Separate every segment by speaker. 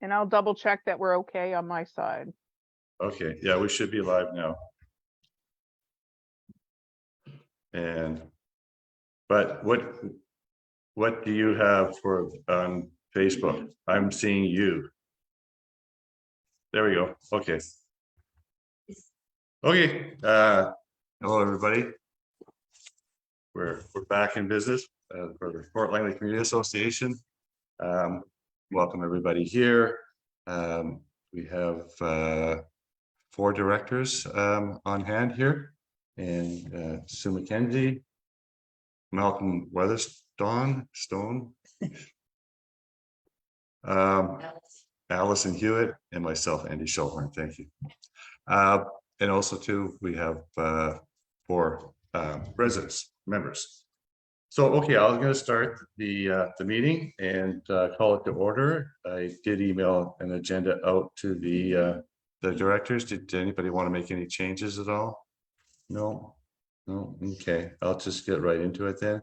Speaker 1: And I'll double check that we're okay on my side.
Speaker 2: Okay, yeah, we should be live now. But what do you have for on Facebook? I'm seeing you. There we go. Okay. Okay. Hello, everybody. We're back in business for the Fort Langley Community Association. Welcome everybody here. We have 4 directors on hand here, and Sue McKenzie, Malcolm Weatherstone, Allison Hewitt, and myself, Andy Schulhorn. Thank you. And also too, we have 4 residents, members. So, okay, I was going to start the meeting and call it to order. I did email an agenda out to the directors. Did anybody want to make any changes at all? No. Okay, I'll just get right into it then.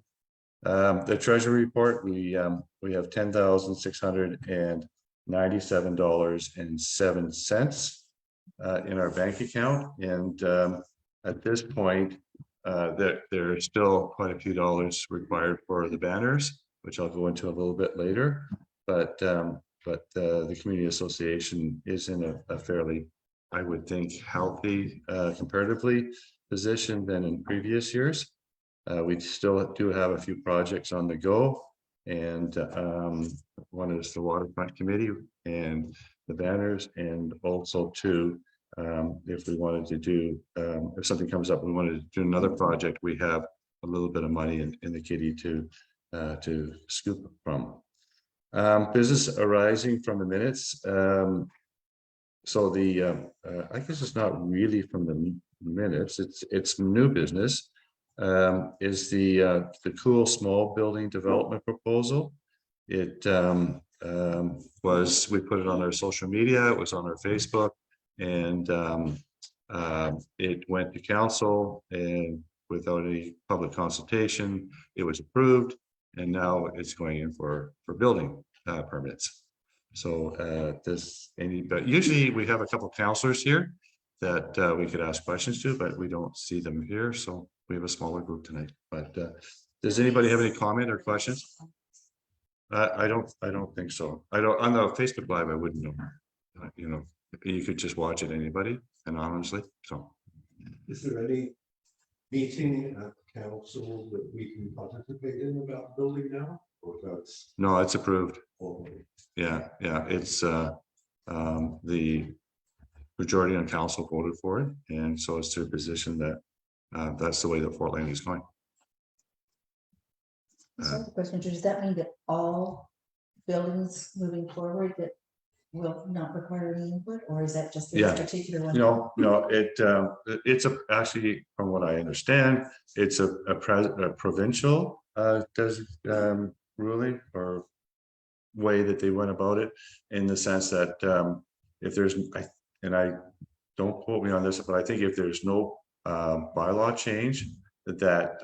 Speaker 2: The treasury report, we have $10,697.07 in our bank account, and at this point there are still quite a few dollars required for the banners, which I'll go into a little bit later, but the community association is in a fairly, I would think, healthy comparatively position than in previous years. We still do have a few projects on the go, and one is the waterfront committee and the banners, and also too, if we wanted to do, if something comes up, we wanted to do another project, we have a little bit of money in the kitty to scoop from. Business arising from the minutes. So the I guess it's not really from the minutes, it's new business. Is the cool small building development proposal. It was, we put it on our social media, it was on our Facebook, and it went to council, and without any public consultation, it was approved, and now it's going in for building permits. So but usually we have a couple of councillors here that we could ask questions to, but we don't see them here, so we have a smaller group tonight. But does anybody have any comment or questions? I don't think so. I don't, on the Facebook Live, I wouldn't know. You know, you could just watch it, anybody, anonymously. So
Speaker 3: is there any meeting at the council that we can participate in about building now, or that's
Speaker 2: no, it's approved.
Speaker 3: already?
Speaker 2: Yeah, it's the majority on council voted for it, and so it's to a position that that's the way that Fort Langley is going.
Speaker 4: The question, does that mean that all buildings moving forward that will not require any input, or is that just this particular one?
Speaker 2: No, it's actually, from what I understand, it's a provincial ruling or way that they went about it, in the sense that if there's, and I don't quote me on this, but I think if there's no bylaw change, that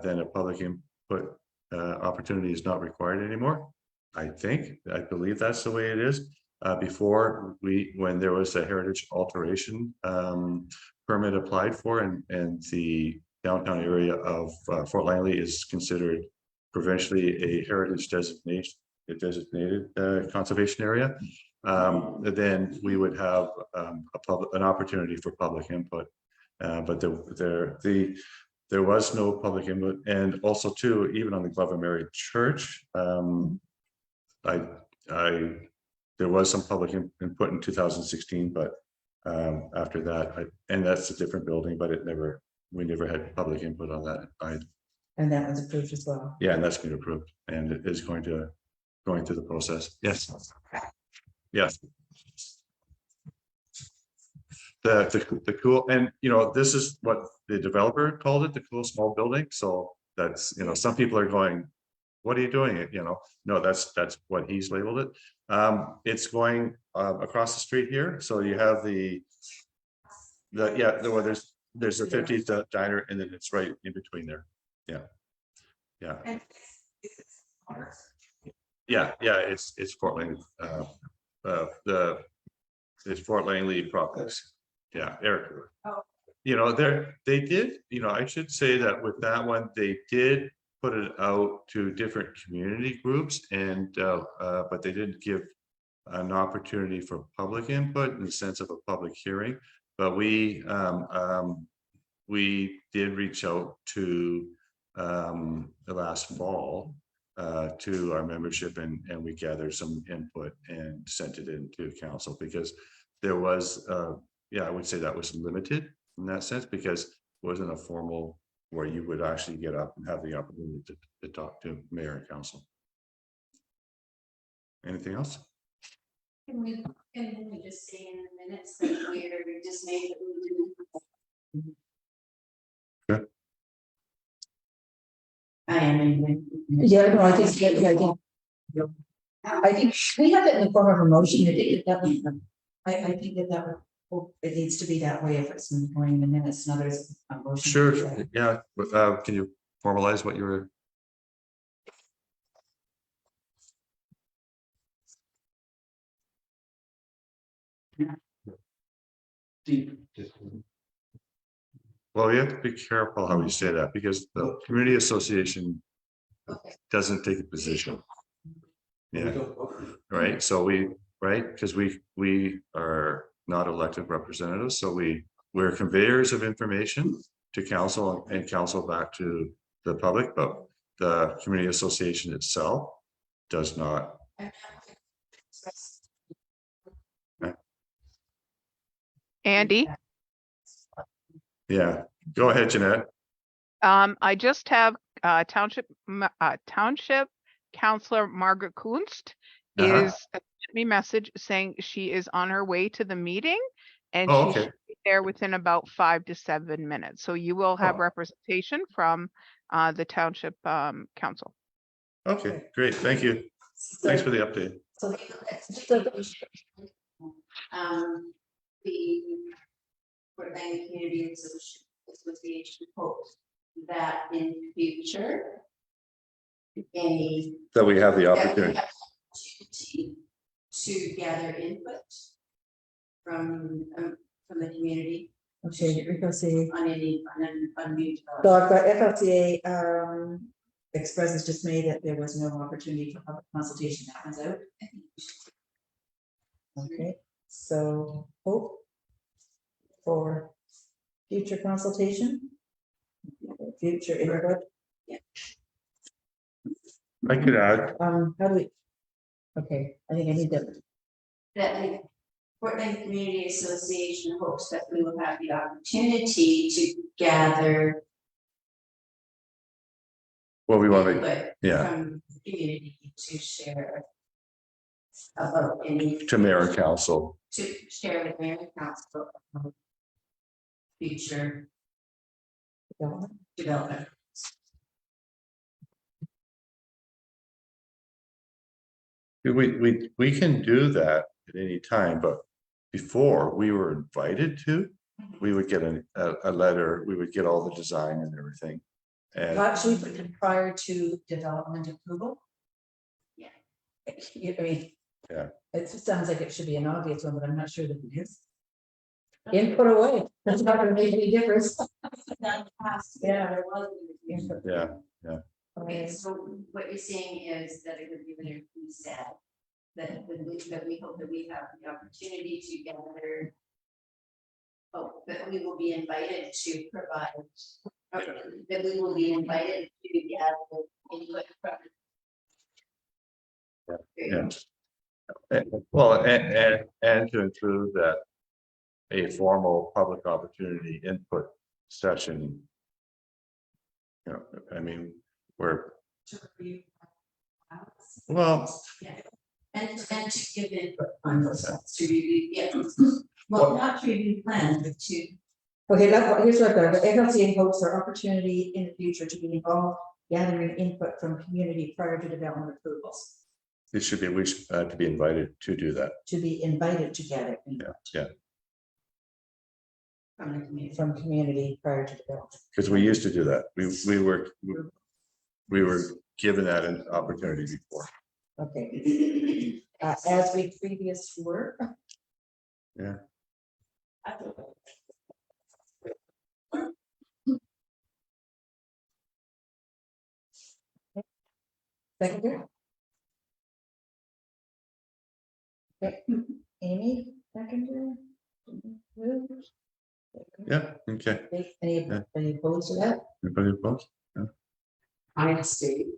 Speaker 2: then a public input opportunity is not required anymore. I believe that's the way it is. Before, when there was a heritage alteration permit applied for, and the downtown area of Fort Langley is considered provincially a heritage designated conservation area, then we would have an opportunity for public input. But there was no public input, and also too, even on the Glover Mary Church, there was some public input in 2016, but after that, and that's a different building, but we never had public input on that.
Speaker 4: And that was approved as well.
Speaker 2: Yeah, and that's been approved, and it is going through the process. Yes. The cool, and this is what the developer called it, the cool small building. So that's, some people are going, what are you doing it? No, that's what he's labeled it. It's going across the street here. So you have there's a 50s diner, and then it's right in between there. Yeah. Yeah, it's Fort Langley, it's Fort Langley Properties. Yeah, Eric.
Speaker 4: Oh.
Speaker 2: You know, they did, you know, I should say that with that one, they did put it out to different community groups and, but they didn't give an opportunity for public input in the sense of a public hearing. But we did reach out to the last fall to our membership and we gathered some input and sent it into council because there was yeah, I would say that was limited in that sense because it wasn't a formal where you would actually get up and have the opportunity to talk to mayor and council. Anything else?
Speaker 5: Can we just say in the minutes that we're just made that we do?
Speaker 2: Sure.
Speaker 5: I am in.
Speaker 4: Yeah, no, I think, I think we have it in the form of a motion. I think I think that would, it needs to be that way if it's in the morning, the minutes, and others. A motion.
Speaker 2: Sure, yeah, but can you formalize what you were? Well, you have to be careful how you say that because the community association doesn't take a position. Yeah, right. So because we are not elected representatives, so we're conveyors of information to council and council back to the public, but the community association itself does not.
Speaker 1: Andy,
Speaker 2: Yeah, go ahead, Jeanette.
Speaker 1: I just have Township Councilor Margaret Kunst is sent me a message saying she is on her way to the meeting and
Speaker 2: Oh,
Speaker 1: she
Speaker 2: okay.
Speaker 1: should be there within about 5 to 7 minutes. So you will have
Speaker 2: Oh.
Speaker 1: representation from the Township Council.
Speaker 2: Okay, great, thank you. Thanks for the update.
Speaker 4: So,
Speaker 5: The Fort Langley Community Association hopes that in future.
Speaker 2: That we have the
Speaker 5: that we
Speaker 2: opportunity.
Speaker 5: have opportunity to gather input from the community
Speaker 4: okay, FLCA.
Speaker 5: on any on new
Speaker 4: So I've got FLCA expresses just made that there was no opportunity for public consultation. That one's out. Okay, so hope for future consultation, future input.
Speaker 2: I could add,
Speaker 4: How do we? Okay, I think I need that.
Speaker 5: that the Fort Langley Community Association hopes that we will have the opportunity to gather
Speaker 2: what we want to,
Speaker 5: input
Speaker 2: yeah,
Speaker 5: from the community to share about any
Speaker 2: to mayor and council.
Speaker 5: to share with mayor and council about future development.
Speaker 2: We can do that at any time, but before we were invited to, we would get a letter, we would get all the design and everything. And
Speaker 4: Actually, put it prior to development approval.
Speaker 5: Yeah.
Speaker 4: I mean.
Speaker 2: Yeah.
Speaker 4: It sounds like it should be an obvious one, but I'm not sure that it is. Input away, that's not gonna make any difference.
Speaker 5: That has to be,
Speaker 4: Yeah.
Speaker 5: there was input.
Speaker 2: yeah,
Speaker 5: Okay, so what you're saying is that it would be really said that we hope that we have the opportunity to gather. Oh, that we will be invited to provide, or that we will be invited to gather input from.
Speaker 2: yeah. Well, and to include that a formal public opportunity input session. You know, I mean, we're, well,
Speaker 5: And to give input on those, to review, yeah, well, not to review plans, but to.
Speaker 4: Okay, here's what I've got. The FLCA hopes for opportunity in the future to be involved gathering input from community prior to development approvals.
Speaker 2: it should be, we should to be invited to do that.
Speaker 4: To be invited to gather input
Speaker 2: Yeah,
Speaker 5: From the community.
Speaker 4: from community prior to development.
Speaker 2: because we used to do that. We were given that an opportunity before.
Speaker 4: Okay. As we previous were.
Speaker 2: Yeah.
Speaker 4: Second. Okay, Amy, second.
Speaker 2: Yeah, okay.
Speaker 4: Any opposed to that?
Speaker 2: Everybody opposed?
Speaker 4: I see.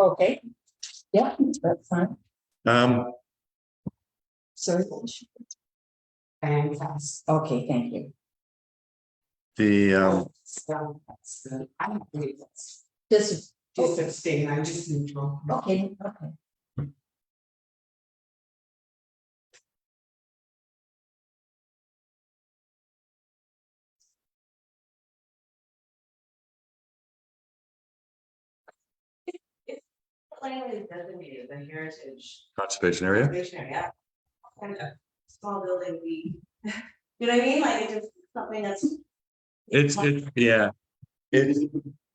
Speaker 4: Okay, yeah, that's fine.
Speaker 2: Um,
Speaker 4: Sorry. Okay, thank you.
Speaker 2: the,
Speaker 4: Just,
Speaker 6: abstain, I'm just neutral.
Speaker 4: okay, okay.
Speaker 5: Langley designated the heritage.
Speaker 2: conservation area.
Speaker 5: Yeah. Kind of small building, you know what I mean, like it's just something that's.
Speaker 2: Yeah, it's,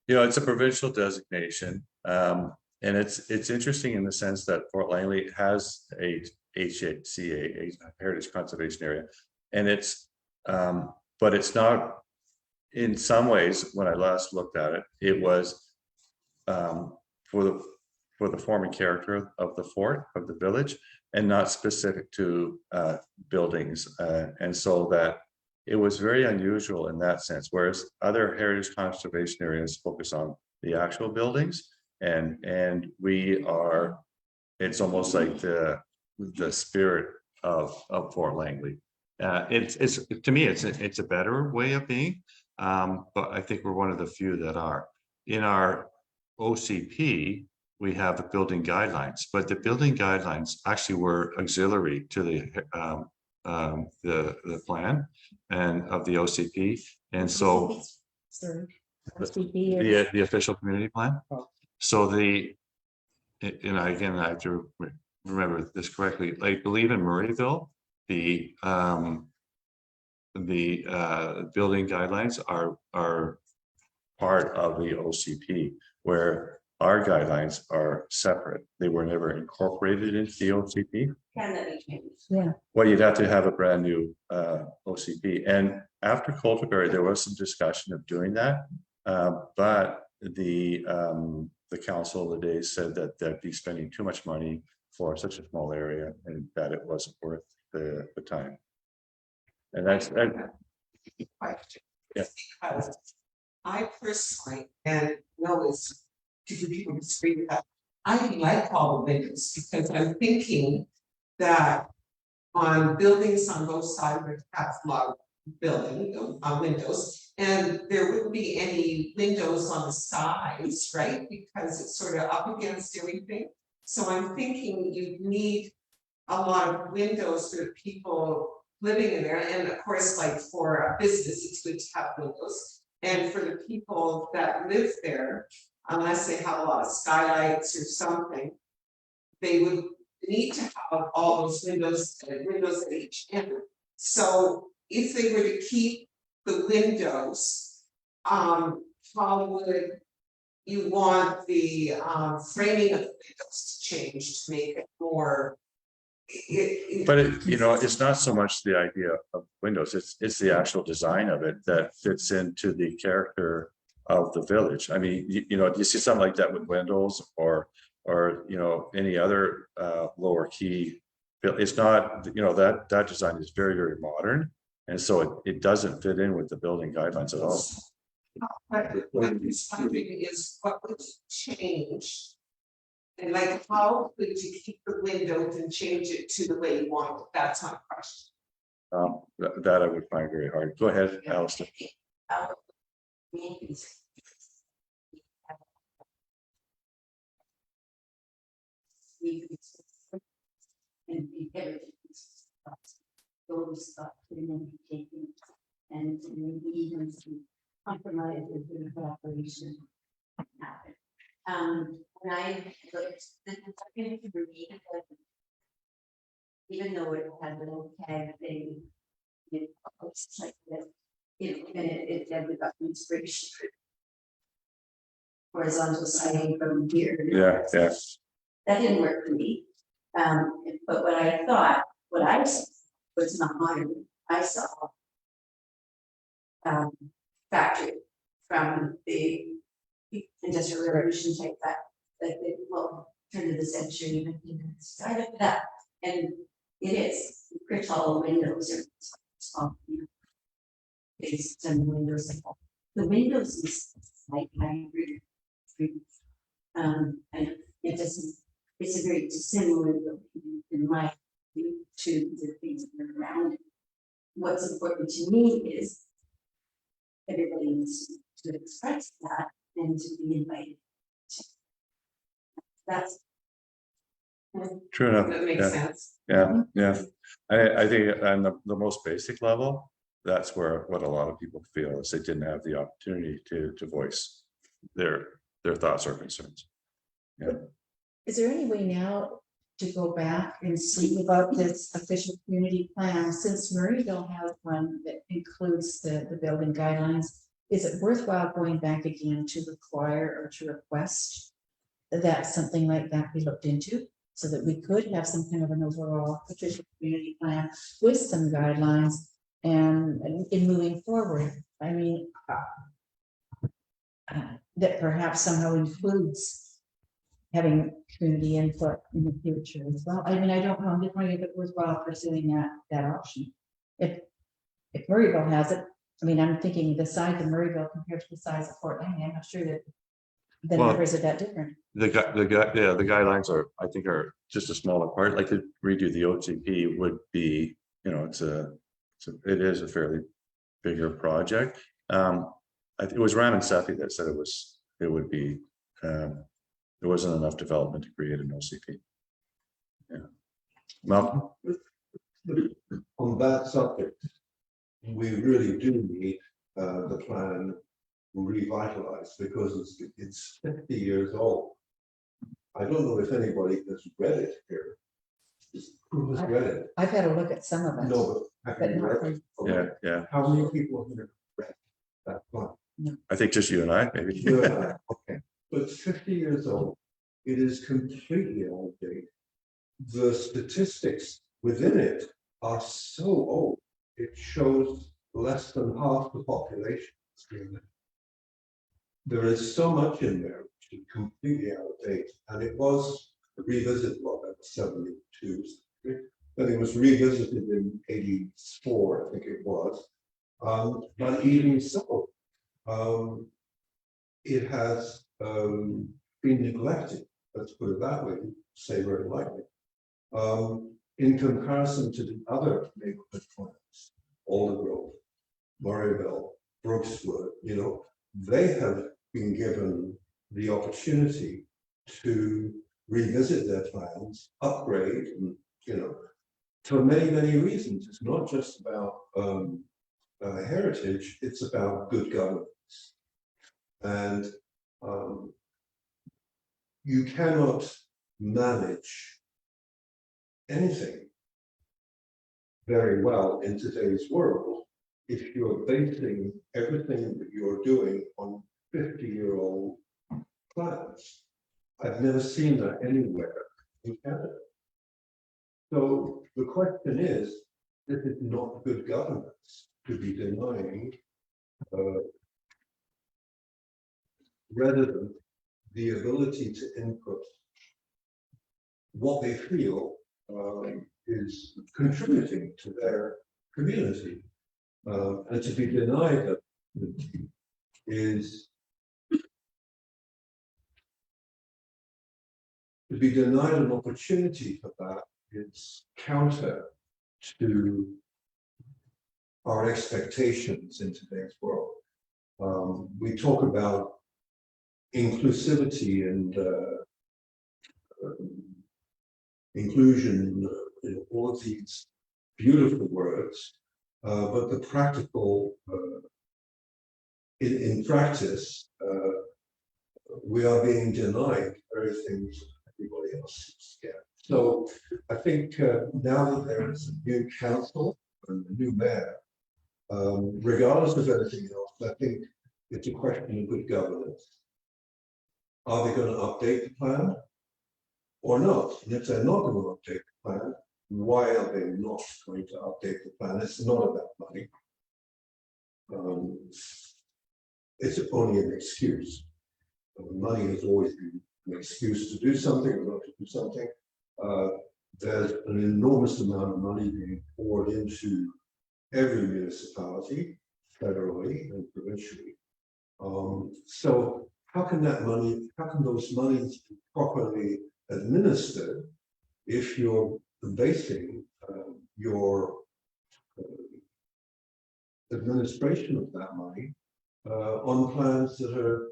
Speaker 2: it's a provincial designation. And it's interesting in the sense that Fort Langley has a HCA, a Heritage Conservation Area. And it's, but it's not, in some ways, when I last looked at it, it was for the form and character of the fort, of the village, and not specific to buildings. And so that it was very unusual in that sense, whereas other heritage conservation areas focus on the actual buildings, and we are, it's almost like the spirit of Fort Langley. It's to me, it's a better way of being, but I think we're one of the few that are. In our OCP, we have the building guidelines, but the building guidelines actually were auxiliary to the plan and of the OCP, and so
Speaker 4: Sorry.
Speaker 2: the official community plan.
Speaker 4: Oh.
Speaker 2: So and again, I have to remember this correctly. I believe in Murrayville, the building guidelines are part of the OCP, where our guidelines are separate. They were never incorporated into the OCP.
Speaker 5: Can that be changed?
Speaker 4: Yeah.
Speaker 2: Well, you'd have to have a brand new OCP. And after Culverberry, there was some discussion of doing that. But the council of the day said that they'd be spending too much money for such a small area and that it wasn't worth the time. And that's
Speaker 6: Question.
Speaker 2: Yeah.
Speaker 6: Because I personally, and know is, do people disagree with that? I like all the windows because I'm thinking that on buildings on both sides would have a lot of windows, and there wouldn't be any windows on the sides, right? Because it's sort of up against everything. So I'm thinking you need a lot of windows for the people living in there, and of course, like for a business, it's good to have windows. And for the people that live there, unless they have a lot of skylights or something, they would need to have all those windows at each end. So if they were to keep the windows, how would you want the framing of the windows to change to make it more?
Speaker 2: But it's not so much the idea of windows, it's the actual design of it that fits into the character of the village. I mean, you see something like that with windows or any other lower key. It's not, that design is very, very modern. And so it doesn't fit in with the building guidelines at all.
Speaker 6: But what I'm wondering is what would change? And like, how could you keep the windows and change it to the way you want it? That's my question.
Speaker 2: That I would find very hard. Go ahead, Alistair.
Speaker 5: And be everything. Those stuff and then be taken and maybe even some compromises in the cooperation happen. When I looked, this is something to read, even though it has a little tag thing, it looks like this, it ended up inspiration. Horizontal siding from here.
Speaker 2: Yeah.
Speaker 5: That didn't work for me. But what I saw was not modern. I saw factory from the industrial revolution type that well, turn of the century, even started that. And it is pretty tall windows are small, based on windows like that. The windows is like hybrid. And it doesn't, it's a very dissimilar look in my view to the things that are around it. What's important to me is everybody needs to express that and to be invited. That's.
Speaker 2: True enough.
Speaker 6: That makes
Speaker 2: Yeah.
Speaker 6: sense.
Speaker 2: Yeah. I think on the most basic level, that's where what a lot of people feel is they didn't have the opportunity to voice their thoughts or concerns.
Speaker 4: Is there any way now to go back and see about this official community plan, since Murrayville has one that includes the building guidelines? Is it worthwhile going back again to require or to request that something like that be looked into, so that we could have some kind of an overall official community plan with some guidelines and in moving forward? I mean, that perhaps somehow includes having community input in the future as well. I mean, I don't know, I'm just wondering if it was worthwhile pursuing that option. If Murrayville has it, I mean, I'm thinking the size of Murrayville compared to the size of Fort Langley, I'm not sure that the
Speaker 2: Well,
Speaker 4: numbers are that different.
Speaker 2: The guidelines are, I think, are just a smaller part. Like to redo the OTP would be, you know, it is a fairly bigger project. It was Ram and Sethi that said it would be, there wasn't enough development to create an OCP. Yeah. Malcolm?
Speaker 3: On that subject, we really do need the plan revitalized, because it's 50 years old. I don't know if anybody has read it here. Who has read it?
Speaker 4: I've had a look at some of it.
Speaker 3: No, but have you
Speaker 4: not
Speaker 3: read it?
Speaker 2: Yeah, yeah.
Speaker 3: How many people have read that plan?
Speaker 2: I think just you and I, maybe.
Speaker 3: Yeah, okay, but it's 50 years old. It is completely out of date. The statistics within it are so old. It shows less than half the population. There is so much in there which is completely out of date, and it was revisited about 72, but it was revisited in 84, I think it was. But even so, it has been neglected. Let's put it that way. Say very lightly. In comparison to the other neighborhood plans, Aldergrove, Murrayville, Brookswood, you know, they have been given the opportunity to revisit their plans, upgrade, and, you know, for many, many reasons. It's not just about heritage, it's about good governance. And you cannot manage anything very well in today's world if you're basing everything that you're doing on 50-year-old plans. I've never seen that anywhere in Canada. So the question is not good governance to be denying residents the ability to input what they feel is contributing to their community, and to be denied that is to be denied an opportunity for that. It's counter to our expectations in today's world. We talk about inclusivity and inclusion, all of these beautiful words, but the practical, in practice, we are being denied very things everybody else gets. So I think now that there is a new council and a new mayor, regardless of anything else, I think it's a question of good governance. Are they going to update the plan? or not. And if they're not going to update the plan, why are they not going to update the plan? It's not about money. It's only an excuse. Money has always been an excuse to do something or not to do something. There's an enormous amount of money being poured into every municipality, federally and provincially. So how can those monies be properly administered if you're basing your administration of that money on plans that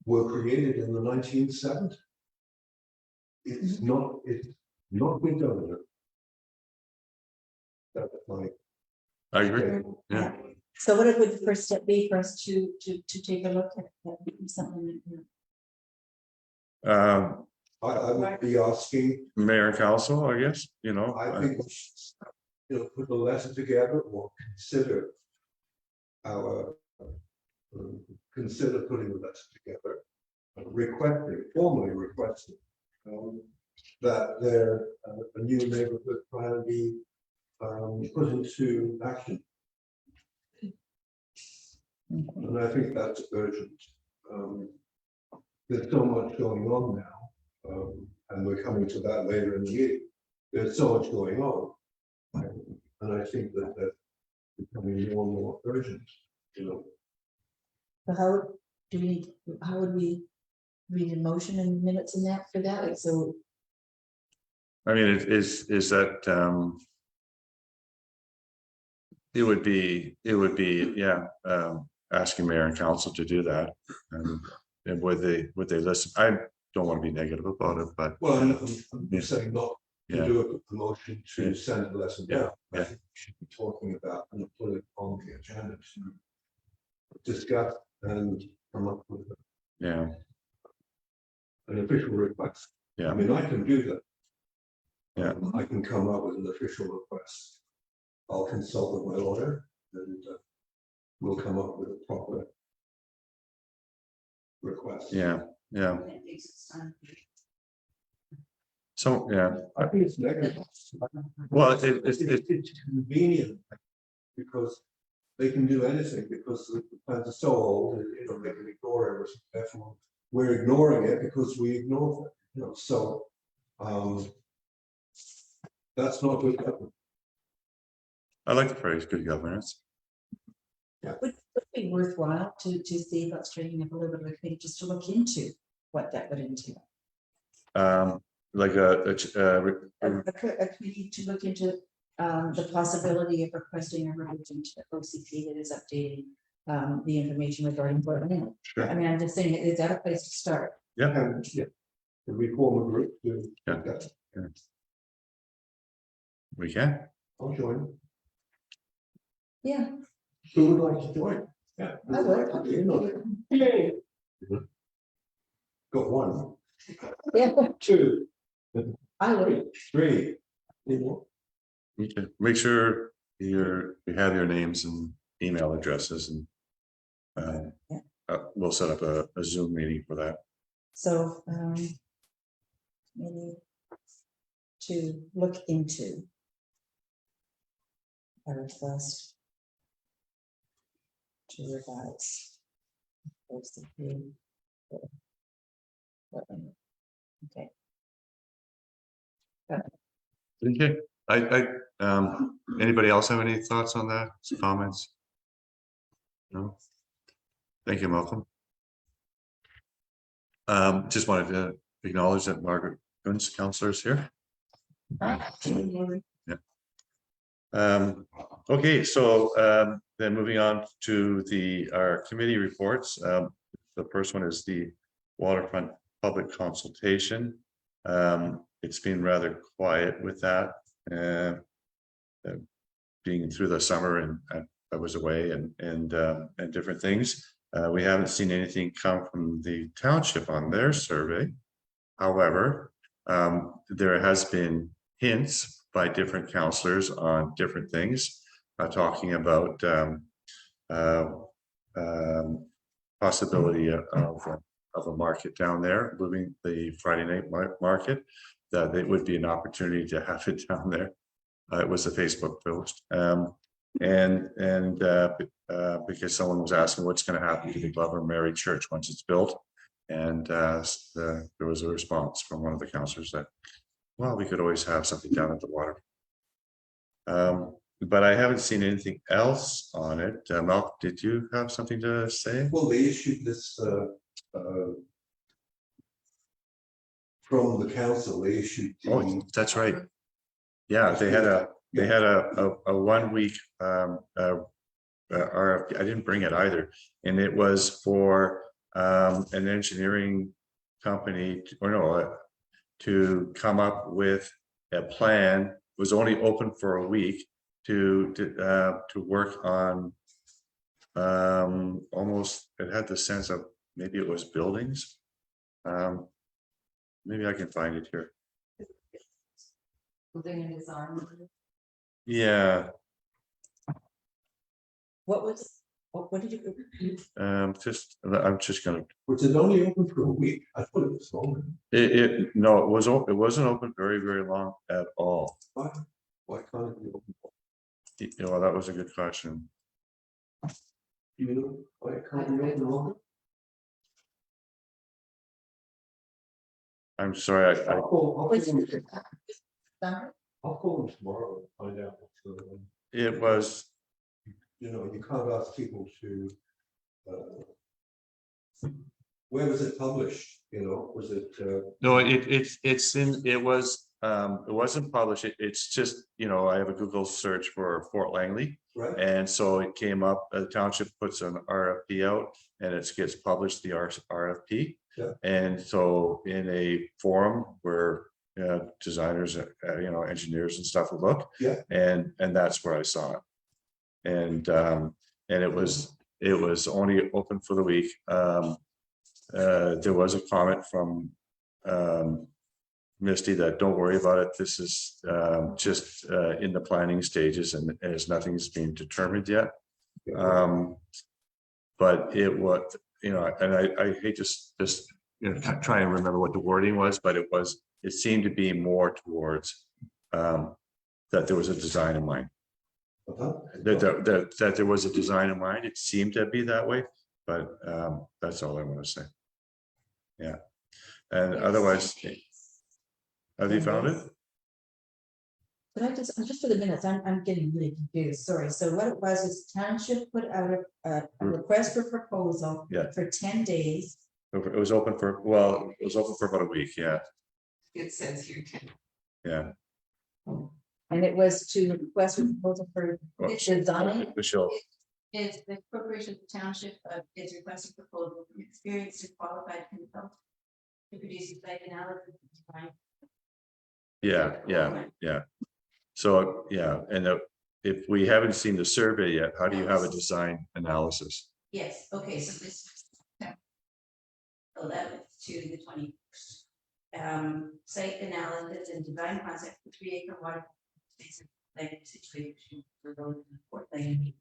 Speaker 3: were created in the 1970s? It's not good governance. That's my.
Speaker 2: I agree. Yeah.
Speaker 4: So what would the first step be for us to take a look at something?
Speaker 3: I would be asking,
Speaker 2: Mayor and council, I guess,
Speaker 3: I think we should, put a letter together or consider consider putting a letter together, formally requesting that a new neighborhood plan be put into action. And I think that's urgent. There's so much going on now, and we're coming to that later in the year. There's so much going on, and I think that that's becoming more and more urgent.
Speaker 4: So how would we read a motion and minutes in that for that? Like, so
Speaker 2: I mean, is that it would be, yeah, asking mayor and council to do that. And would they listen? I don't want to be negative about it, but
Speaker 3: Well, I'm saying not to
Speaker 2: yeah,
Speaker 3: do a motion to send a lesson down. I
Speaker 2: Yeah.
Speaker 3: think we should be talking about and put it on the agenda to discuss and come up with
Speaker 2: yeah,
Speaker 3: an official request.
Speaker 2: yeah.
Speaker 3: I mean, I can do that.
Speaker 2: Yeah.
Speaker 3: I can come up with an official request. I'll consult with my lawyer and we'll come up with a proper request.
Speaker 2: Yeah.
Speaker 5: That takes its time.
Speaker 2: So, yeah,
Speaker 3: I think it's negative.
Speaker 2: well,
Speaker 3: It's convenient because they can do anything because the plans are so old, they can ignore everything. Therefore, we're ignoring it because we ignore it. So that's not good government.
Speaker 2: I like the phrase good governance.
Speaker 4: would it be worthwhile to see about straightening up a little bit of a committee just to look into what that would entail?
Speaker 2: Like
Speaker 4: A committee to look into the possibility of requesting a revision to the OCP that is updating the information regarding Portland.
Speaker 2: Sure.
Speaker 4: I mean, I'm just saying, is that a place to start?
Speaker 2: Yeah.
Speaker 3: And we form a group to
Speaker 2: Yeah.
Speaker 3: that.
Speaker 2: We can.
Speaker 3: I'll join.
Speaker 4: Yeah,
Speaker 3: Who would like to join? Yeah.
Speaker 4: I would.
Speaker 3: Yay. Got one,
Speaker 4: yeah,
Speaker 3: two,
Speaker 4: I would.
Speaker 3: three. Any more?
Speaker 2: Okay. Make sure you have your names and email addresses, and we'll set up a Zoom meeting for that.
Speaker 4: So maybe to look into a request to revise. OCP. Okay.
Speaker 2: Okay. Anybody else have any thoughts on that? Comments? No. Thank you, Malcolm. Just wanted to acknowledge that Margaret Gunz, councillor, is here. Yeah. Okay, so then moving on to our committee reports. The first one is the waterfront public consultation. It's been rather quiet with that, being through the summer, and I was away and different things. We haven't seen anything come from the township on their survey. However, there has been hints by different councillors on different things, talking about possibility of of a market down there, moving the Friday night market, that it would be an opportunity to have it down there. It was a Facebook post. Because someone was asking what's going to happen to the Glover Mary Church once it's built. And there was a response from one of the counselors that, well, we could always have something down at the water. But I haven't seen anything else on it. Malcolm, did you have something to say?
Speaker 3: Well, they issued this, from the council, they issued.
Speaker 2: Oh, that's right. Yeah, they had a 1 week RFP. I didn't bring it either, and it was for an engineering company, to come up with a plan. It was only open for a week to work on almost. It had the sense of maybe it was buildings. Maybe I can find it here.
Speaker 5: Building and design.
Speaker 2: Yeah.
Speaker 4: What did you?
Speaker 2: I'm just gonna.
Speaker 3: Was it only open for a week? I thought it was longer.
Speaker 2: It wasn't open very, very long at all.
Speaker 3: Why can't it be open?
Speaker 2: Well, that was a good question.
Speaker 3: You know, why can't it be open longer?
Speaker 2: I'm sorry,
Speaker 3: I'll call
Speaker 4: Summer?
Speaker 3: them tomorrow and find out what's going on.
Speaker 2: it was,
Speaker 3: You know, you can't ask people to. Where was it published? You know, was it?
Speaker 2: no, it wasn't published. It's just, I have a Google search for Fort Langley.
Speaker 3: Right.
Speaker 2: And so it came up, the township puts an RFP out and it gets published, the RFP.
Speaker 3: Yeah.
Speaker 2: And so in a forum where designers, engineers and stuff would look.
Speaker 3: Yeah.
Speaker 2: And that's where I saw it. And it was only open for the week. There was a comment from Misty that don't worry about it. This is just in the planning stages and as nothing's been determined yet. But it was, and I hate to just try and remember what the wording was, but it seemed to be more towards that there was a design in mind. That there was a design in mind. It seemed to be that way, but that's all I want to say. Yeah, and otherwise, have you found it?
Speaker 4: But just for the minutes, I'm getting really confused, sorry. So what it was is township put out a request for proposal.
Speaker 2: Yeah.
Speaker 4: For 10 days.
Speaker 2: It was open for about a week. Yeah.
Speaker 6: It says here 10.
Speaker 2: Yeah.
Speaker 4: And it was to request for proposal for design.
Speaker 2: Michelle.
Speaker 5: It's the corporation of the township is requesting proposal from experienced and qualified consultant to produce a site analysis and design.
Speaker 2: Yeah. So, yeah, and if we haven't seen the survey yet, how do you have a design analysis?
Speaker 5: Yes, okay, so this 11th to the 21st. Site analysis and design concept for 3-acre water basin situation for those in Fort Langley.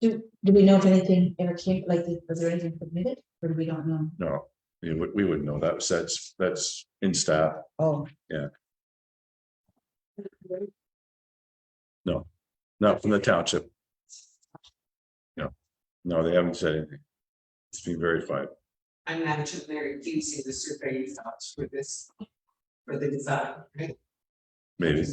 Speaker 4: Do we know if anything ever came, like, was there anything submitted, or do we don't know?
Speaker 2: No, we wouldn't know that. That's in staff.
Speaker 4: Oh.
Speaker 2: Yeah. No, not from the township. No, they haven't said anything. It's been verified.
Speaker 6: I imagine they're using the survey results for this, for the design, right?
Speaker 2: Maybe.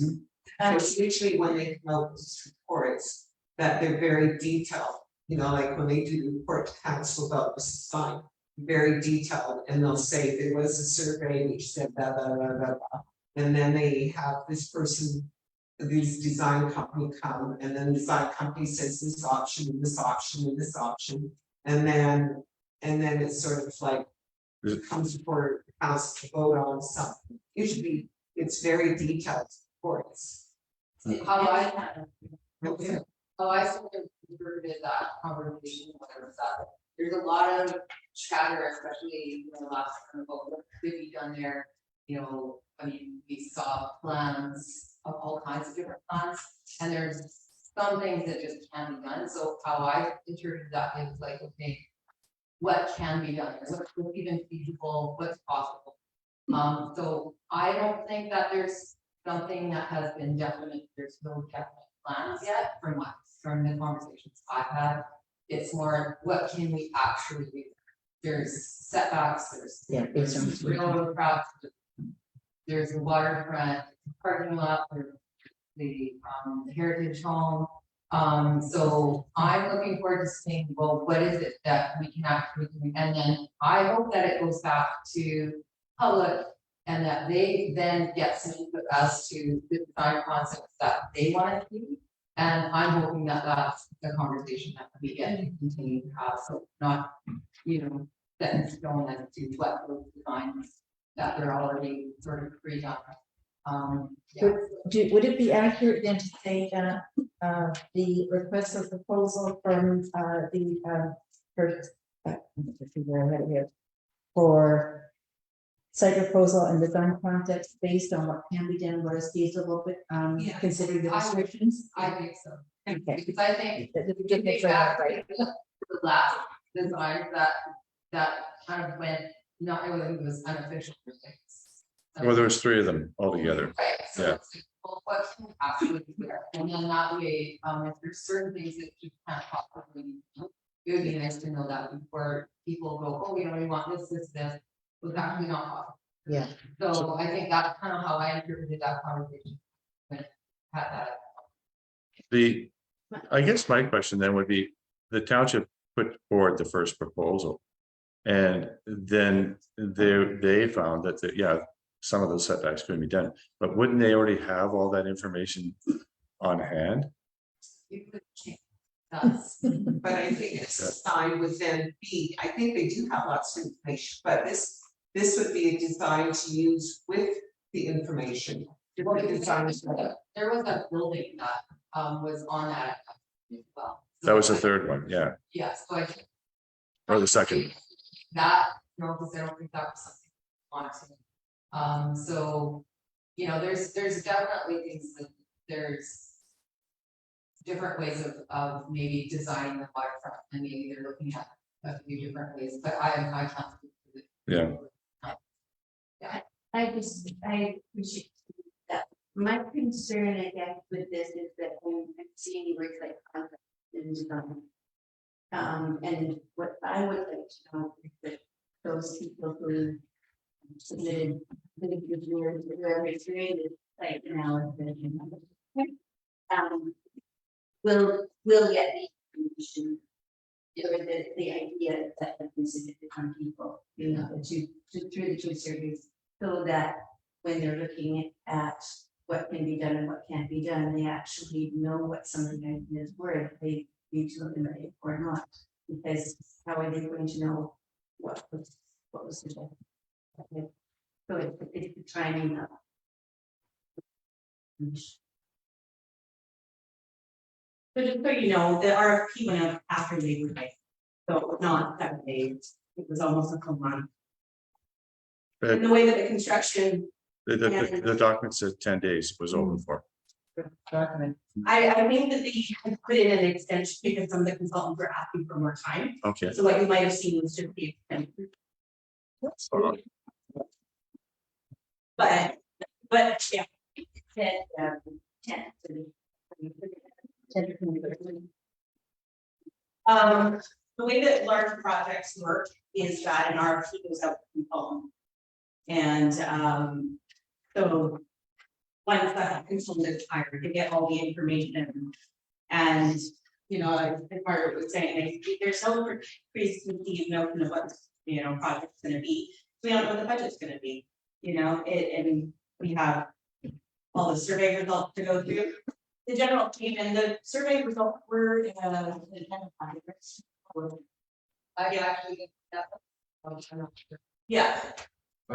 Speaker 6: Because usually when they come out with these reports, that they're very detailed, like when they do the report to council about this design, very detailed, and they'll say there was a survey which said blah, blah, blah, blah, blah. And then they have this person, these design company come, and then the design company says this option, and this option, and this option. And then it's sort of like it comes before the council to vote on something. Usually it's very detailed reports.
Speaker 5: How I
Speaker 6: Okay.
Speaker 5: sort of interpreted that conversation, whatever that. There's a lot of chatter, especially in the last time about what could be done there. We saw plans of all kinds of different plans, and there's some things that just can't be done. So how I interpreted that is like, okay,
Speaker 7: what can be done, what's even feasible, what's possible. So I don't think that there's something that has been definite, there's no definite plans yet from the conversations I've had. It's more, what can we actually do? There's setbacks, there's railroad tracks, there's the waterfront parking lot, there's the heritage home. So I'm looking forward to seeing, well, what is it that we can actually do? And then I hope that it goes back to public and that they then get some input as to the design concepts that they want to see. And I'm hoping that that's the conversation that we get to continue to have, so not, set in stone as to what those designs that they're already sort of pre-done. Yeah.
Speaker 4: Would it be accurate then to say that the request for proposal from for site proposal and design concepts based on what can be done, what is feasible, but considering the restrictions?
Speaker 7: I think so.
Speaker 4: Okay.
Speaker 7: Because I think
Speaker 4: That- that-
Speaker 7: if you
Speaker 4: that
Speaker 7: think
Speaker 4: makes
Speaker 7: back
Speaker 4: sense,
Speaker 7: to the last design that kind of went, not really, it was unofficial for things.
Speaker 2: Well, there was 3 of them altogether.
Speaker 7: Right, so
Speaker 2: Yeah.
Speaker 7: it's like, well, what can actually be there? And then that way, if there's certain things that you can't possibly do, it would be nice to know that before people go, oh, we want this, was actually not possible.
Speaker 4: Yeah.
Speaker 7: So I think that's kind of how I interpreted that conversation. When it had that.
Speaker 2: I guess my question then would be, the township put forward the first proposal. And then they found that, some of those setbacks couldn't be done, but wouldn't they already have all that information on hand?
Speaker 7: You could change that.
Speaker 6: But I think a design would then be, I think they do have lots of information, but this would be a design to use with the information.
Speaker 7: Well, because there was a building that was on that as well.
Speaker 2: That was the third one, yeah,
Speaker 7: Yes, so I think
Speaker 2: or the second.
Speaker 7: that, no, because I don't think that was something I wanted. So, there's definitely things that there's different ways of maybe designing the waterfront, and maybe they're looking at a few different ways, but I can't. speak to it.
Speaker 2: Yeah.
Speaker 5: I appreciate that. My concern, I guess, with this is that I'm seeing words like concept and design. And what I would like to know is that those people who submitted whoever created site analysis will get the information or the idea that have been submitted from people, through the 2 surveys, so that when they're looking at what can be done and what can't be done, they actually know what some of the ideas were, if they need to eliminate or not. Because how are they going to know what was suggested? Okay. So it's trying to.
Speaker 8: So just so you know, the RFP went out after Labor Day, so not 7 days, it was almost a full month. And the way that the construction,
Speaker 2: The document said 10 days was open for.
Speaker 8: I think that they had put in an extension because some of the consultants were asking for more time,
Speaker 2: Okay.
Speaker 8: so what you might have seen was just the extension. But yeah. The way that large projects work is that an RFP goes out to people. And so once that consultant is hired, they get all the information. And, like Margaret was saying, there's no preconceived notion of what, project's gonna be. We don't know what the budget's gonna be, and we have all the survey results to go through. The general team and the survey results were in the general package.
Speaker 7: I actually.
Speaker 8: Yeah.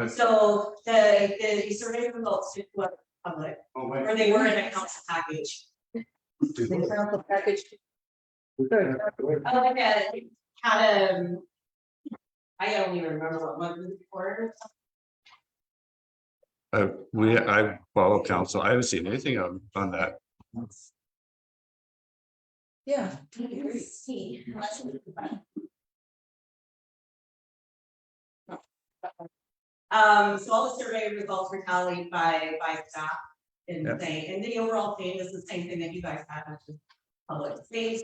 Speaker 8: So the survey results did go out to the public, or they were in a council package.
Speaker 4: The council package. Good.
Speaker 8: Like had I don't even remember what month was before.
Speaker 2: I follow council. I haven't seen anything on that.
Speaker 4: Yeah.
Speaker 8: So all the survey results were tallied by staff. And
Speaker 2: Yep.
Speaker 8: saying, and the overall theme is the same thing that you guys had, which is public space,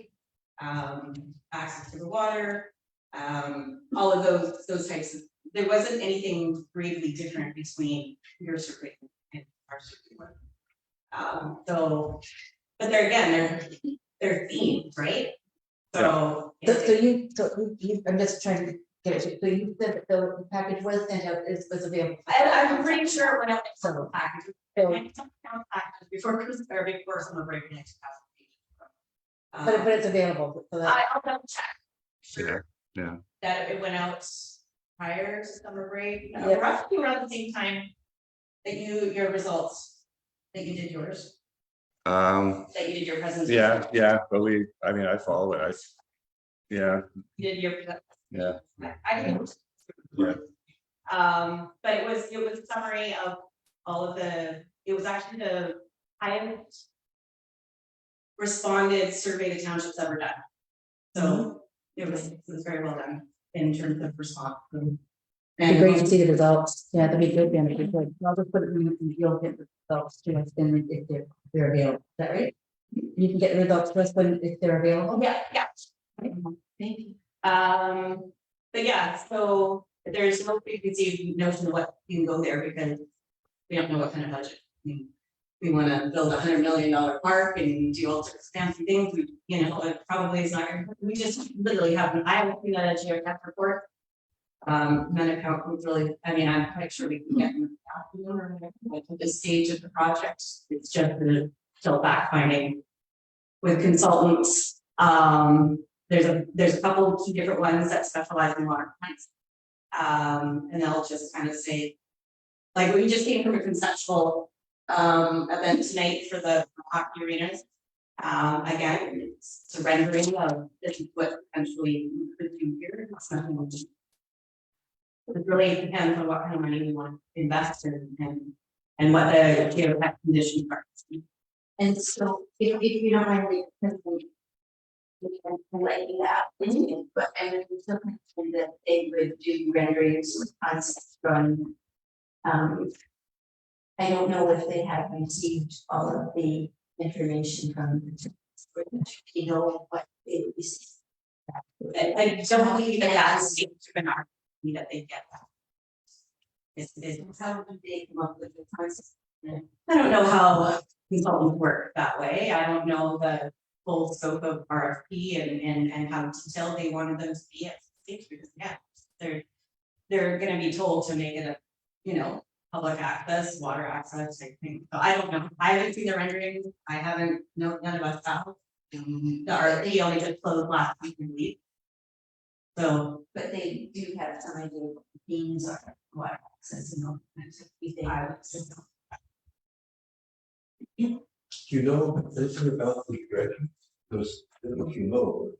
Speaker 8: access to the water, all of those types of, there wasn't anything gravely different between your survey and our survey. So, but they're again, they're themed, right? So.
Speaker 4: I'm just trying to get it, so you said that the package was sent out, it was available.
Speaker 8: I'm pretty sure it went out in several packages.
Speaker 4: So-
Speaker 8: Packages before Christmas or before summer break next past.
Speaker 4: But it's available, so that,
Speaker 8: I'll double check. Sure.
Speaker 2: Yeah.
Speaker 8: That it went out prior to summer break,
Speaker 4: Yeah.
Speaker 8: roughly around the same time that your results, that you did yours, that you did your presentation.
Speaker 2: Yeah, but I follow it, yeah,
Speaker 8: You did your,
Speaker 2: yeah,
Speaker 8: I can.
Speaker 2: yeah,
Speaker 8: But it was a summary of all of it was actually the highest responded survey the township's ever done. So it was very well done in terms of response.
Speaker 4: it'd be great to see the results, yeah, that'd be good, then, it'd be good. I'll just put it in, you'll get the results to us, then if they're available, is that right? You can get the results to us when, if they're available.
Speaker 8: Yeah.
Speaker 4: Thank you.
Speaker 8: But yeah, so there's no preconceived notion of what you can go there because we don't know what kind of budget. We wanna build $100 million park and do all sorts of fancy things, it probably is not gonna, we just literally haven't, I haven't seen a geotech report. Account was really, I'm quite sure we can get them at this stage of the project, it's just still fact finding with consultants. There's a couple of key different ones that specialize in water plants. And they'll just kind of say, like we just came from a conceptual event tonight for the hockey arenas. Again, it's a rendering of this is what potentially we could do here. It's nothing we just. It really depends on what kind of money we want to invest in and what the geotech conditions are.
Speaker 5: And so if you don't mind, we can let you out, but I would still mention that they would do renderings with concepts from. I don't know if they have received all of the information from what they would be.
Speaker 8: I don't believe that that's been our that they get that. It's
Speaker 5: How do they come up with the concept?
Speaker 8: I don't know how consultants work that way. I don't know the full scope of RFP and how detailed they wanted them to be at stage because they're gonna be told to make it a, public access, water access type thing. So I don't know. I haven't seen the renderings. I haven't, none of us have. The RFP only just closed last week, I believe. So,
Speaker 5: But they do have some idea of what the themes are, water access and all kinds of things.
Speaker 3: Do you know anything about the dredging? Because if you know.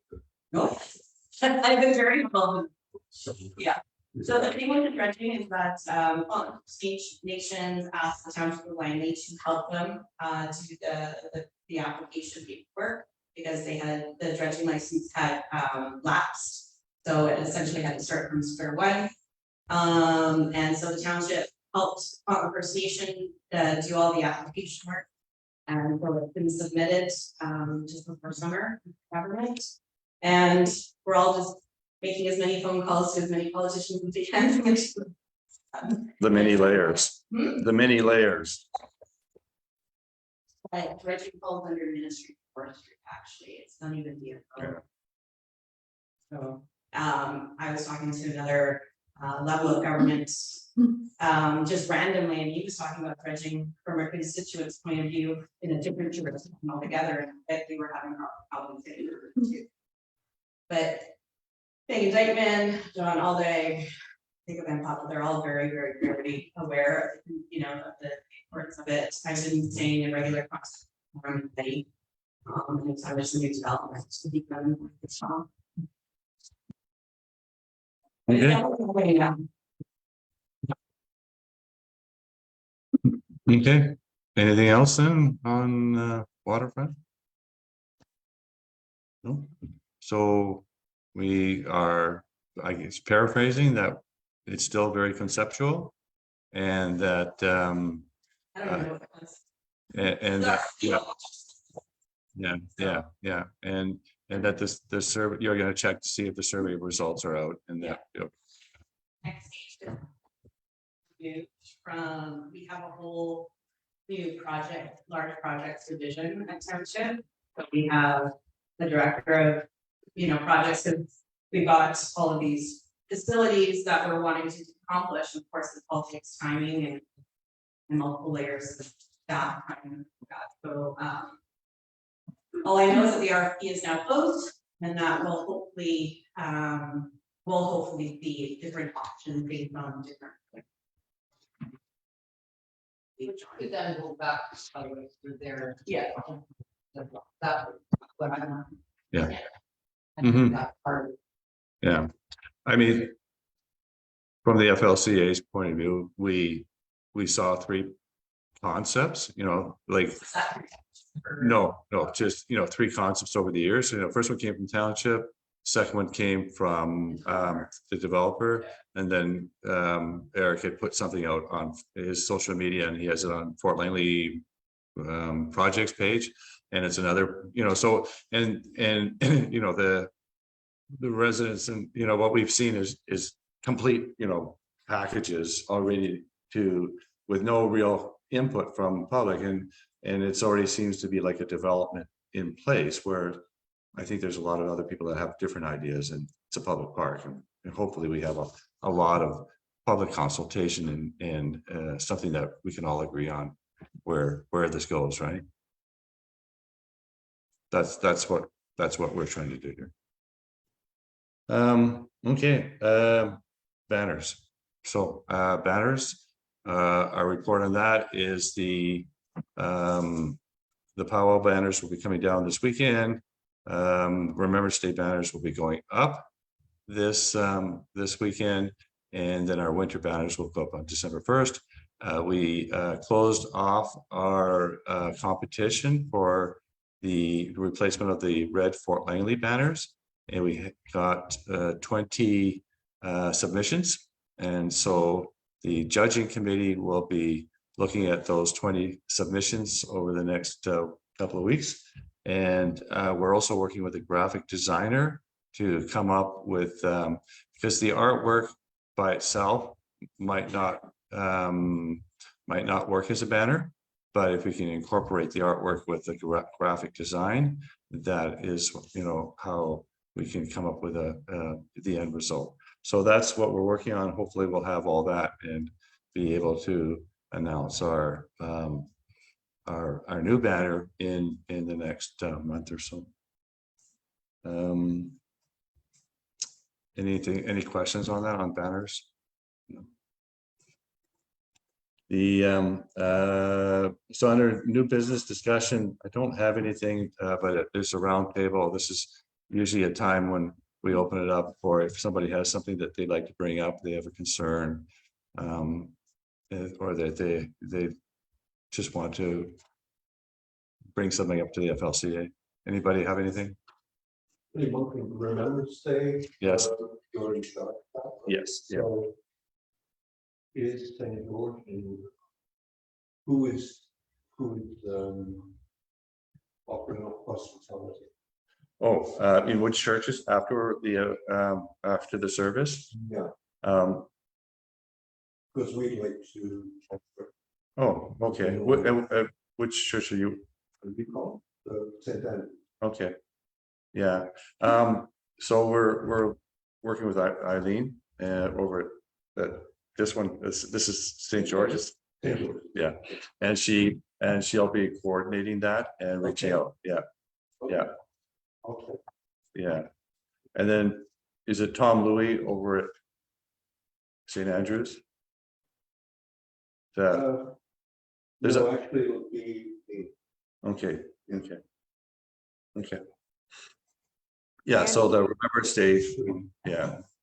Speaker 8: no. I've been very involved.
Speaker 3: So
Speaker 8: So the thing with the dredging is that Speech Nations asked the township of Langley to help them to do the application paperwork because they had the dredging license had lapsed. So it essentially had to start from square one. And so the township helped First Nation do all the application work. And so it's been submitted just before summer government. And we're all just making as many phone calls to as many politicians as we can.
Speaker 2: the many layers, the many layers.
Speaker 8: But dredging falls under Ministry of Forestry, actually, it's not even the.
Speaker 2: Yeah.
Speaker 8: So, I was talking to another level of government, just randomly, and he was talking about dredging from a constituent's point of view in a different jurisdiction altogether, and that we were having problems getting it too. But Megan Dykeman, John Alday, think of Papa, they're all very, very, very aware of, of the importance of it. I've been staying in regular contact from the and so there's some new developments to be done with the song.
Speaker 2: Okay. Okay, anything else then on waterfront? No, so we are, I guess, paraphrasing that it's still very conceptual. and that,
Speaker 8: I don't even know what it was.
Speaker 2: and that, yeah, and that the survey, you're gonna check to see if the survey results are out, and that,
Speaker 8: Next stage. New from, we have a whole new project, large projects division at Township. So we have the director of, projects, and we've got all of these facilities that we're wanting to accomplish. Of course, it all takes timing and multiple layers of staff. So, all I know is that the RFP is now closed, and that will hopefully be different options based on different.
Speaker 7: Which could then go back, by the way, through their.
Speaker 8: Yeah.
Speaker 7: That's what I want.
Speaker 2: Yeah.
Speaker 7: I think
Speaker 2: Mhm.
Speaker 7: that part.
Speaker 2: yeah. I mean, from the FLCA's point of view, we saw 3 concepts, like, no, just, 3 concepts over the years. First one came from Township, second one came from the developer, and then Eric had put something out on his social media, and he has it on Fort Langley projects page, and it's another, so, and the residents, and what we've seen is complete, packages already with no real input from public, and it's already seems to be like a development in place where I think there's a lot of other people that have different ideas, and it's a public park, and hopefully we have a lot of public consultation and something that we can all agree on where this goes, right? That's what we're trying to do here. Okay, banners. So banners, our report on that is the powwow banners will be coming down this weekend. Remembrance Day banners will be going up this weekend, and then our winter banners will go up on December 1st. We closed off our competition for the replacement of the red Fort Langley banners, and we got 20 submissions, and so the judging committee will be looking at those 20 submissions over the next couple of weeks, and we're also working with a graphic designer to come up with because the artwork by itself might not work as a banner, but if we can incorporate the artwork with the graphic design, that is how we can come up with the end result. So that's what we're working on. Hopefully we'll have all that and be able to announce our new banner in the next month or so. Any questions on that, on banners? No. So under new business discussion, I don't have anything, but there's a round table. This is usually a time when we open it up for if somebody has something that they'd like to bring up, they have a concern, or that they just want to bring something up to the FLCA. Anybody have anything?
Speaker 3: Anyone can remember to say?
Speaker 2: Yes.
Speaker 3: George talked about.
Speaker 2: Yes. Yeah.
Speaker 3: So is St. George, and who is offering up hospitality?
Speaker 2: Oh, in which churches after the service?
Speaker 3: Yeah, because we'd like to.
Speaker 2: Oh, okay. Which church are you?
Speaker 3: What do you call it? St. Andrew.
Speaker 2: Okay. Yeah. So we're working with Eileen over at this one. This is St. George's.
Speaker 3: St. George.
Speaker 2: Yeah, and she'll be coordinating that and reaching out. Yeah. Yeah.
Speaker 3: Okay.
Speaker 2: Yeah. And then is it Tom Louis over at St. Andrews? There's
Speaker 3: no, actually it would be
Speaker 2: okay. Yeah, so the Remembrance Day,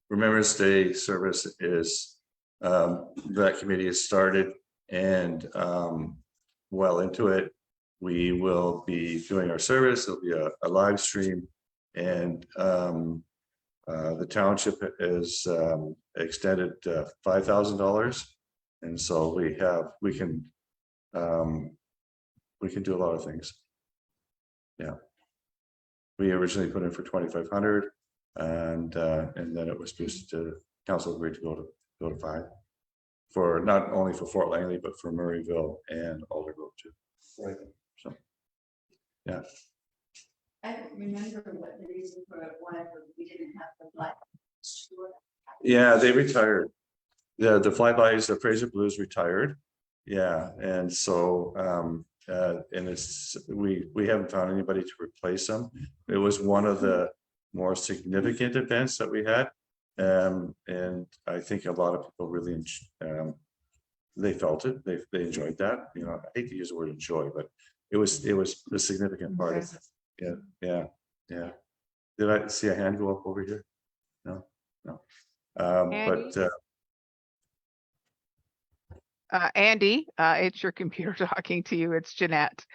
Speaker 2: Remembrance Day service is that committee has started, and well into it. We will be doing our service. There'll be a live stream, and the township is extended $5,000 And so we can do a lot of things. Yeah. We originally put in for 2,500 and then it was boosted to, council agreed to go to 5 for not only for Fort Langley, but for Murrayville and Aldergrove too.
Speaker 3: Right.
Speaker 2: So, yeah.
Speaker 5: I don't remember what the reason for it was, but we didn't have the black.
Speaker 2: Yeah, they retired. The flybys, the Fraser Blues retired. Yeah, and so and it's we haven't found anybody to replace them. It was one of the more significant events that we had. And I think a lot of people really they felt it. They enjoyed that. You know, I hate to use the word enjoy, but it was a significant part of it. Yeah. Did I see a hand go up over here? No.
Speaker 1: Andy?
Speaker 2: But
Speaker 1: Andy, it's your computer talking to you. It's Jeanette.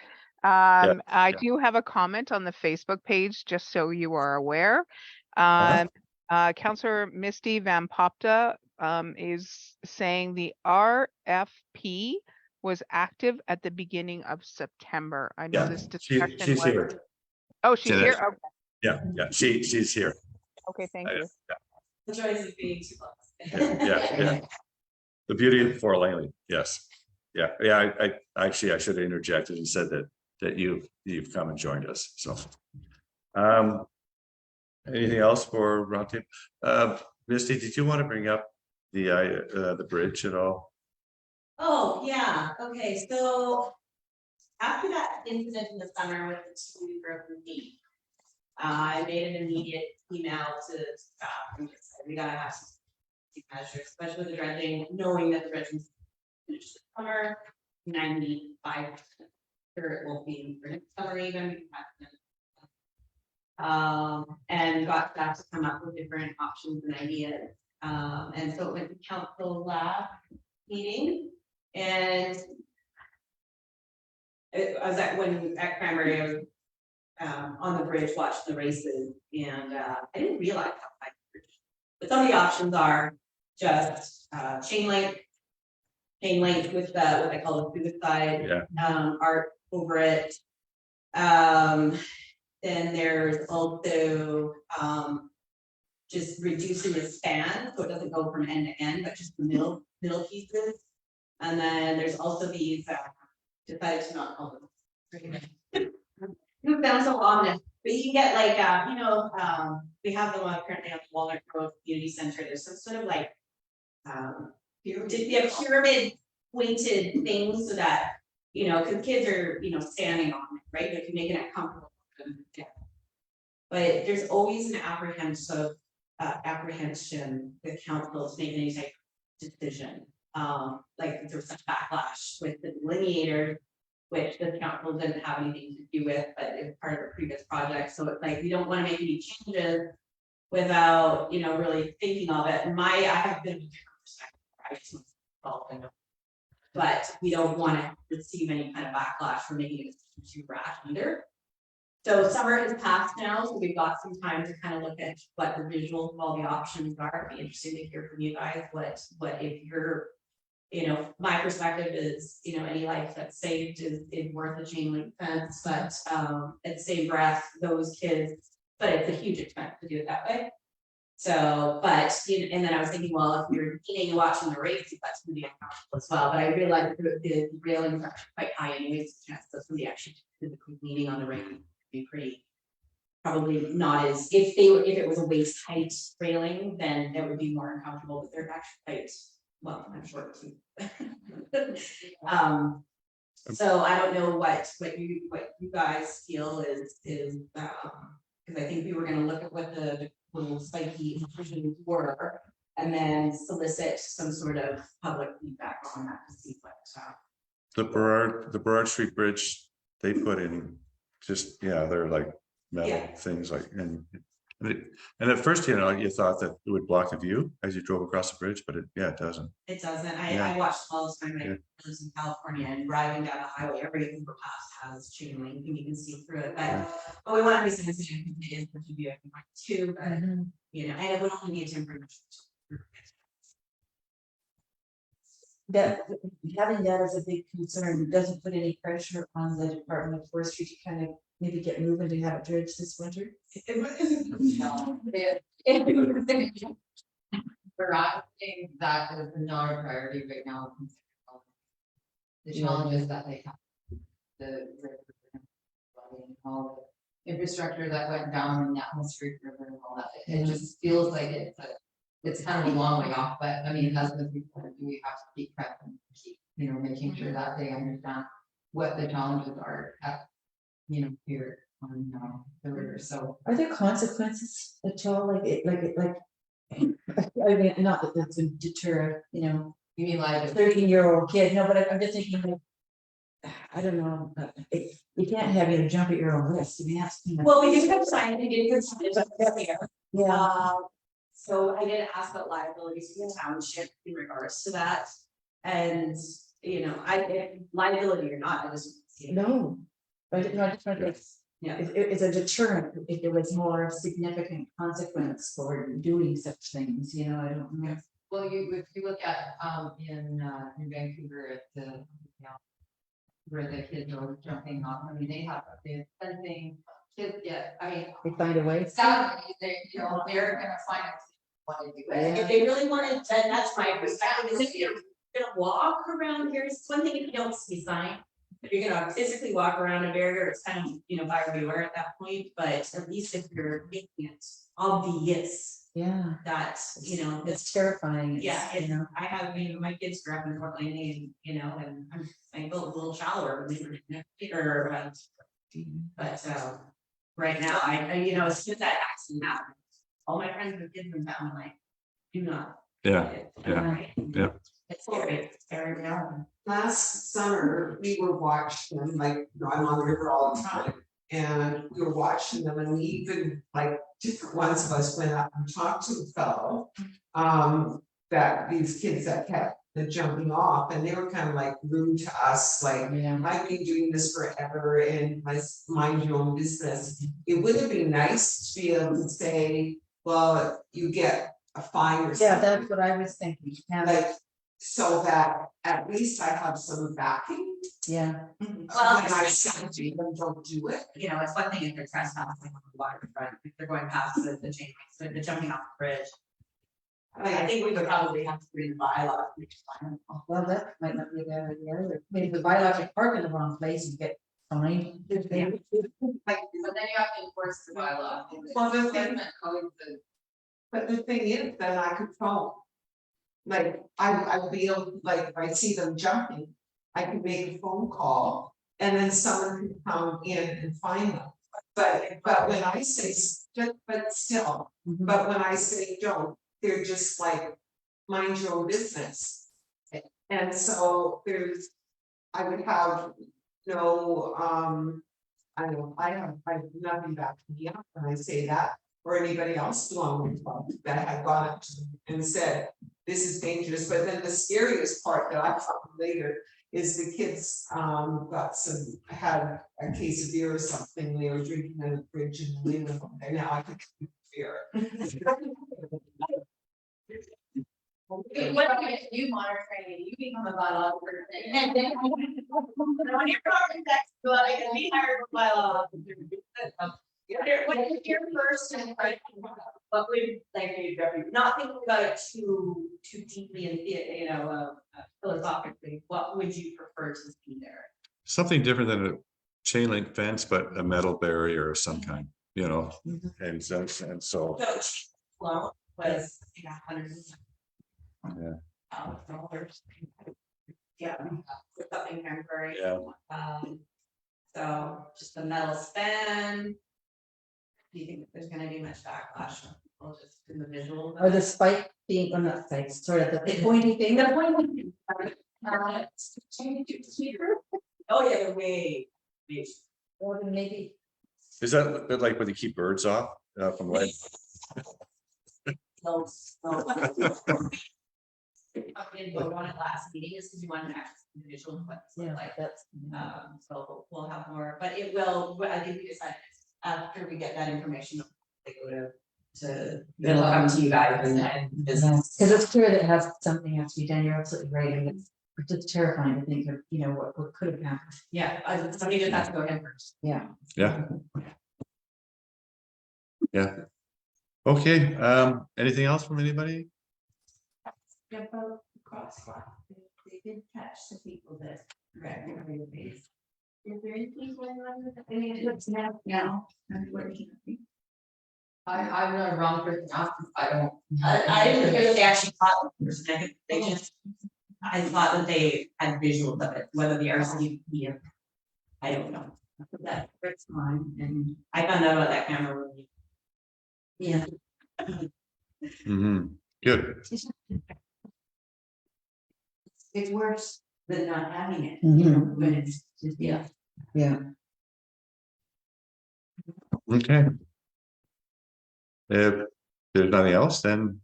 Speaker 2: Yeah.
Speaker 1: I do have a comment on the Facebook page, just so you are aware. Councillor Misty Van Popta is saying the RFP was active at the beginning of September. I know this discussion
Speaker 2: she's
Speaker 1: was.
Speaker 2: here.
Speaker 1: Oh, she's
Speaker 2: Jeanette.
Speaker 1: here? Okay.
Speaker 2: Yeah, she's here.
Speaker 1: Okay, thank you.
Speaker 8: The choice of being too close.
Speaker 2: Yeah. The beauty of Fort Langley, yes. Yeah. I actually I should have interjected and said that you've come and joined us. So anything else for roundtable? Misty, did you want to bring up the bridge at all?
Speaker 8: Oh, yeah, okay, so after that incident in the summer with the 2 broken feet, I made an immediate email to staff and just said, we gotta have some measures, especially with the dredging, knowing that the dredging finished this summer, 95% sure it won't be for next summer even. And got staff to come up with different options and ideas. And so it went to council lab meeting, and I was at Cranberry, I was on the bridge watching the races, and I didn't realize how high the bridge. But some of the options are just chain link with the what I call the suicide art over it. Then there's also just reducing the span so it doesn't go from end to end, but just the middle pieces. And then there's also these decided to not call them. It sounds so ominous, but you can get like we have the one currently on the Walnut Grove Community Center. There's some sort of like pyramid pointed things so that because kids are standing on it, right? But if you're making it comfortable for them, yeah. But there's always an apprehension with council to make any type of decision. Like there was such backlash with the delineator, which the council didn't have anything to do with, but it's part of a previous project. So it's like we don't want to make any changes without really thinking of it. And I have a bit of a different perspective. I just want to solve it. But we don't want to receive any kind of backlash for making it too rash either. So summer has passed now, so we've got some time to kind of look at what the visuals of all the options are. It'd be interesting to hear from you guys what if you're, my perspective is, any life that's saved is worth a chain link fence, but at the same breath, those kids, but it's a huge expense to do it that way. So, but, and then I was thinking, well, if you're eating and watching the race, that's going to be uncomfortable as well. But I realized the railings are quite high anyways, so somebody actually physically leaning on the railing be pretty, probably not as, if it was a waist height railing, then that would be more uncomfortable, but they're actually quite, well, I'm short too. So I don't know what you guys feel is because I think we were going to look at what the little spiky inclusions were and then solicit some sort of public feedback on that to see what
Speaker 2: the Burrard Street Bridge, they put in just they're like metal things like and at first you thought that it would block the view as you drove across the bridge, but it doesn't.
Speaker 8: It doesn't. I watched all the time. I live in California and driving down the highway, every overpass has chain link and you can see through it. But we want to be sensitive to the input to be a too, but and it would only be a temporary.
Speaker 4: that, having that as a big concern, doesn't put any pressure on the Department of Forestry to kind of maybe get moving to have it dredged this winter?
Speaker 7: No, For us, that is not a priority right now. The challenges that they have. The river and all the infrastructure that went down in the atmospheric river and all that, it just feels like it's kind of a long way off, but I mean, as the people do, we have to keep prepping, keep, making sure that they understand what the challenges are at, here on the river, so.
Speaker 4: Are there consequences at all, I mean, not that that's would deter,
Speaker 7: You mean like,
Speaker 4: a 13-year-old kid, no, but I'm just thinking, I don't know, you can't have you jump at your own risk, I mean, that's.
Speaker 8: Well, we just have signed, we did good signage up there.
Speaker 4: Yeah,
Speaker 8: So I did ask about liabilities to the township in regards to that. And, liability or not, I just.
Speaker 4: no, but no, I just wondered,
Speaker 8: Yeah.
Speaker 4: it's a deterrent if there was more significant consequence for doing such things, I don't know.
Speaker 7: well, if you look at, in Vancouver at the, where the kids are jumping off, I mean, they have the fencing, kids get, I mean,
Speaker 4: They find a way.
Speaker 7: sadly, they're gonna find out what to do.
Speaker 4: Yeah.
Speaker 8: If they really wanted, then that's my perspective, is if you're gonna walk around here, it's one thing if you don't see sign. If you're gonna physically walk around a barrier, it's kind of, buyer beware at that point, but at least if you're making it obvious
Speaker 4: Yeah,
Speaker 8: that,
Speaker 4: it's terrifying.
Speaker 8: yeah,
Speaker 4: It's,
Speaker 8: I have, my kids grew up in Fort Langley, and, I built a little shallower, or, but, right now, as soon as that accident happened, all my friends with kids in town, like, do not.
Speaker 2: Yeah,
Speaker 8: Right.
Speaker 2: yeah.
Speaker 8: It's scary, yeah.
Speaker 6: Last summer, we were watching them, I'm on the river all the time. And we were watching them, and we even, different ones of us went up and talked to the fellow. That these kids that kept the jumping off, and they were kind of rude to us,
Speaker 4: yeah.
Speaker 6: I've been doing this forever and mind your own business. It would have been nice to be able to say, well, you get a fine or something.
Speaker 4: Yeah, that's what I was thinking,
Speaker 6: So that at least I have some backing.
Speaker 4: yeah.
Speaker 8: Well,
Speaker 6: When I say to them, don't do it.
Speaker 8: It's one thing if they're trespassing on the waterfront, if they're going past the chain, so they're jumping off the bridge. I think we would probably have to read the bylaw.
Speaker 4: Well, that might not be a bad idea, maybe the biologic park in the wrong place, you get fined.
Speaker 7: But then you have to enforce the bylaw.
Speaker 6: Well, the thing-
Speaker 7: Government codes and-
Speaker 6: But the thing is, then I could phone. I would be able, if I see them jumping, I can make a phone call and then someone can come in and find them. But when I say, but still,
Speaker 4: Mhm.
Speaker 6: but when I say don't, they're just mind your own business. And so I would have no, I have nothing back to me up when I say that, or anybody else belonging to the club that had gone up to them and said, this is dangerous. But then the scariest part that I found later is the kids had a case of beer or something, they were drinking in the fridge and leaving them there. Now I can fear it.
Speaker 5: What if you monitor training, you become a bylaw person?
Speaker 8: When you're talking next, I can be hired for bylaw. What is your first impression? What would, not thinking about it too deeply and, philosophically, what would you prefer to see there?
Speaker 2: Something different than a chain link fence, but a metal barrier of some kind, and so.
Speaker 8: So, well, was, $100.
Speaker 2: Yeah.
Speaker 8: Dollars. Yeah, with something temporary.
Speaker 2: Yeah.
Speaker 8: So just the metal span. Do you think there's gonna be much backlash? We'll just do the visual.
Speaker 4: Or the spike being, or not spike, sort of the pointy thing, the pointy.
Speaker 8: Oh, yeah, they're way.
Speaker 4: Or maybe,
Speaker 2: Is that a bit like when they keep birds off from light?
Speaker 8: No. On it last meeting is because you wanted to access the visual, what it's
Speaker 4: yeah,
Speaker 8: like.
Speaker 4: that's.
Speaker 8: So we'll have more, but it will, I think we decided after we get that information, they go it'll come to you guys and
Speaker 4: Because it's clear that it has, something has to be done, you're absolutely right, and it's just terrifying to think of, you know, what could have happened.
Speaker 8: Yeah, somebody just has to go ahead first.
Speaker 4: Yeah.
Speaker 2: Yeah. Yeah. Okay, anything else from anybody?
Speaker 5: About the crosswalk, they did catch the people that wrecked their base. Is there anything going on with that? I mean, it looks now, unfortunately.
Speaker 7: I'm gonna run for the office, I don't.
Speaker 8: I didn't hear that they actually caught the person, I think they just, I thought that they had visuals of it, whether the RCMP or. I don't know. That it's mine, and I found out about that camera. When yeah.
Speaker 2: Mm-hmm. Good.
Speaker 5: It's worse than not having it, you know, when it's just, yeah.
Speaker 4: Yeah.
Speaker 2: Okay. If there's nothing else, then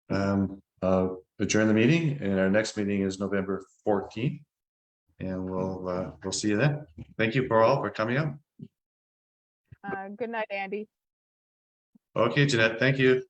Speaker 2: adjourn the meeting, and our next meeting is November 14th. And we'll see you then. Thank you for all for coming up.
Speaker 1: Good night, Andy.
Speaker 2: Okay, Jeanette, thank you.